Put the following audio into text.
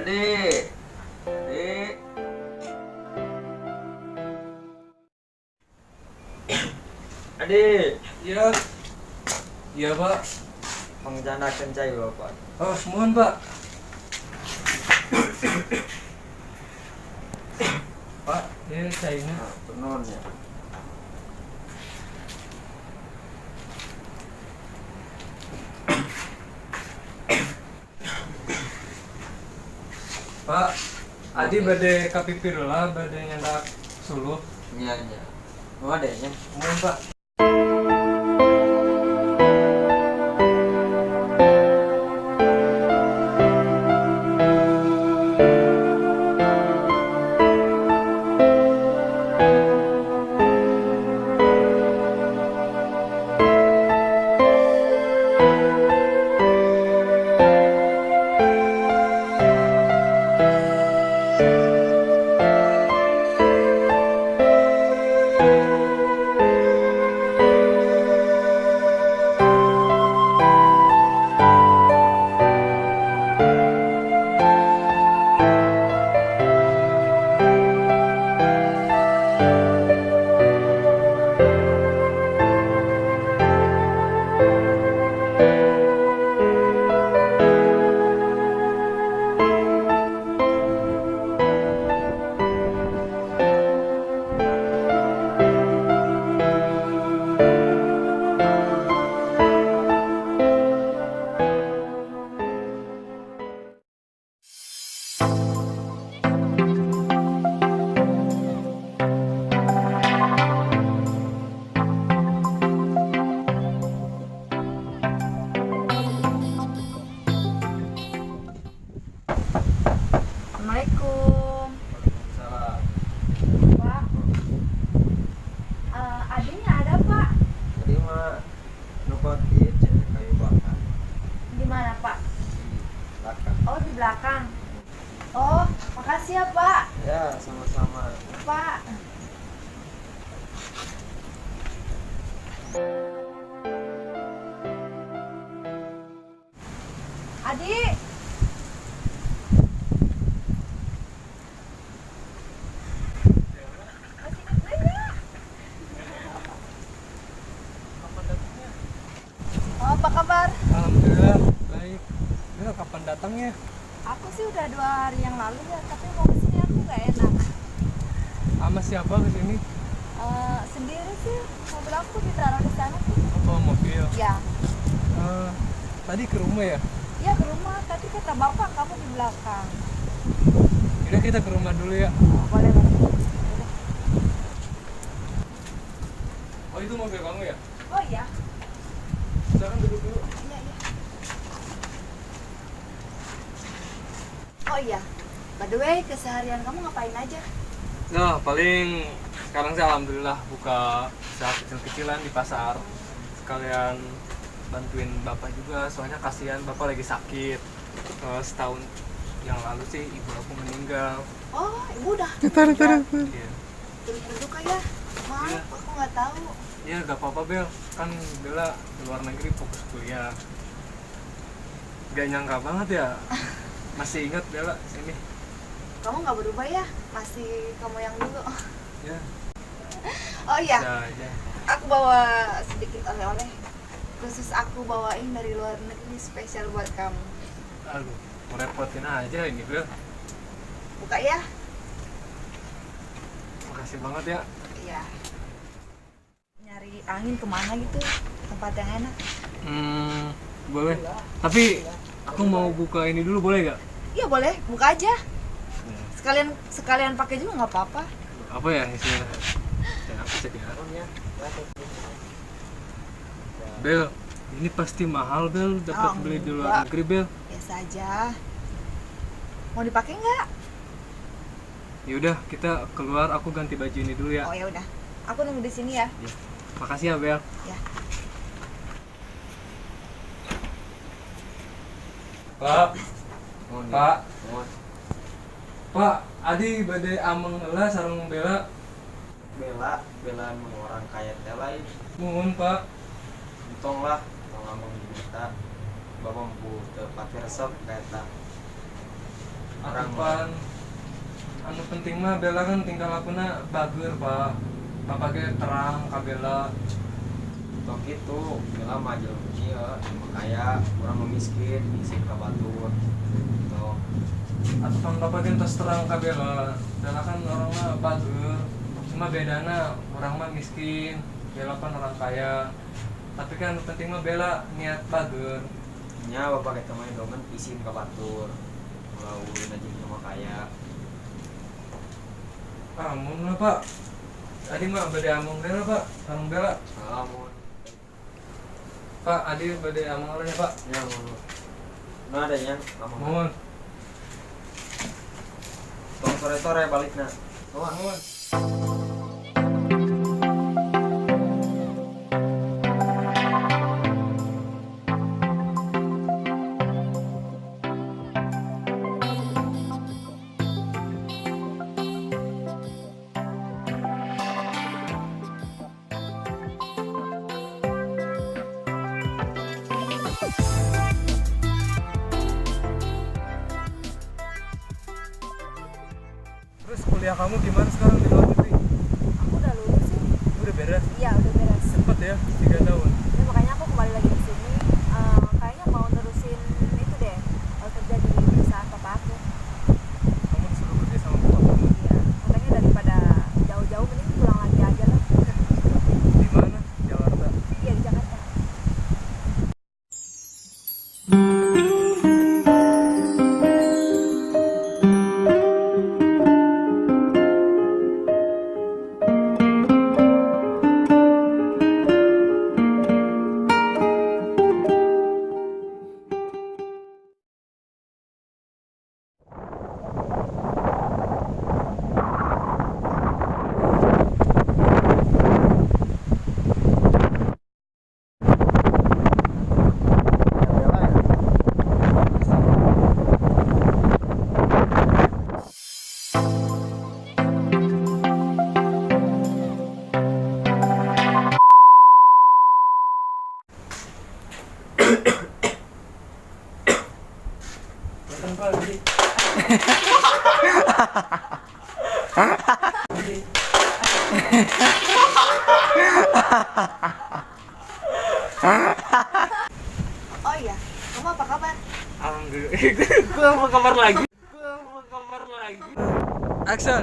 Adik, adik, adik. Iya, iya Pak. Mengjanakan cai bapak. Oh, mohon Pak. Pak, ini cainya. Nah, penon ya. Pak, Adi bade kapipir lah, bade nyendak suluh. Iya, iya. Mau adanya? Mohon Pak. Assalamualaikum. Salah. Pak, adiknya ada Pak? Tadi mah nukotin jadi kayu bakar Di mana Pak? di belakang. Oh di belakang. Oh makasih ya Pak. Ya, sama-sama. Pak. Adik. Masih ingat gue nggak? Oh, apa kabar? Alhamdulillah, baik. Ya, kapan datangnya? Aku sih udah 2 hari yang lalu ya, tapi mau kesini aku nggak enak. Sama siapa kesini? Sendiri sih, mobil aku ditaruh di sana sih. Apa mobil? Ya, Tadi ke rumah ya? ya ke rumah. Tadi kata bapak kamu di belakang. Udah kita ke rumah dulu ya. Oh, boleh boleh. Yaudah. Oh itu mobil kamu ya? Oh iya, Silakan duduk dulu. iya iya. Oh iya, by the way keseharian kamu ngapain aja? Nah paling sekarang sih alhamdulillah buka usaha kecil-kecilan di pasar. Sekalian bantuin bapak juga, soalnya kasihan bapak lagi sakit. Setahun yang lalu sih ibu aku meninggal. Oh ibu udah. Iya. Turut berduka ya. Maaf, Iya. aku nggak tahu. Ya gak apa-apa Bel, kan Bella di luar negeri fokus kuliah. Gak nyangka banget ya, masih ingat Bella sini. Kamu nggak berubah ya? Masih kamu yang dulu. Ya, Oh iya, bisa aja. aku bawa sedikit oleh-oleh. Khusus aku bawain dari luar negeri spesial buat kamu. Aduh, merepotin aja ini Bel. Buka ya? Makasih banget ya. Iya. Nyari angin kemana gitu? Tempat yang enak. Boleh. Tapi aku mau buka ini dulu boleh gak? Iya boleh, buka aja. Sekalian pakai juga nggak apa-apa. Apa ya isinya? Dan aku cek ya. Bel, ini pasti mahal Bel, dapat Oh, beli di enggak. luar negeri Bel. Biasa aja. Mau dipakai nggak? Yaudah, kita keluar, aku ganti baju ini dulu ya. Oh ya udah. Aku nunggu di sini ya. Ya. Makasih ya Bel. Ya. Pak, Mohon ya. Pak. Mohon. Pak, Adi bade ameng heula sareng Bella. Bela emang orang kaya teh lain. Nuhun Pak. Untung lah, kalau ngomong juta, bapak mampu teu pake resep kayak tak. asupan anu penting mah Bella kan tinggal lapuna bager pak bapak ge terang ka Bella Tok gitu, Bella mah jeung kieu, cuma kaya, urang mah miskin, miskin ka batur. Gitu. asupan bapak ge tos terang ka Bella Bella kan orang mah bager cuma bedana orang mah miskin Bella kan orang kaya tapi kan penting mah Bella niat bager Nya bapak kita mah dongan isin ka batur. Ulah ulin aja cuma kaya. amun lah pak tadi mah bade among Bella pak sareng Bella Amun. pak adi bade among lah ya pak Ya mun. Nah ada nya, amun. mohon Tong sore-sore balikna. Wah, mohon terus kuliah kamu gimana sekarang di luar negeri Aku udah lulus sih. udah beres Iya, udah beres. cepet ya 3 tahun Ya, makanya aku kembali lagi ke sini. Kayaknya mau nerusin itu deh, kerja di perusahaan papa aku. kamu disuruh kerja sama bapak kamu Iya, katanya daripada jauh-jauh mending pulang lagi aja lah. di mana Jakarta Iya, di Jakarta. Kelihatan pak jadi Oh iya, kamu apa kabar? alhamdulillah gue mau kamar lagi action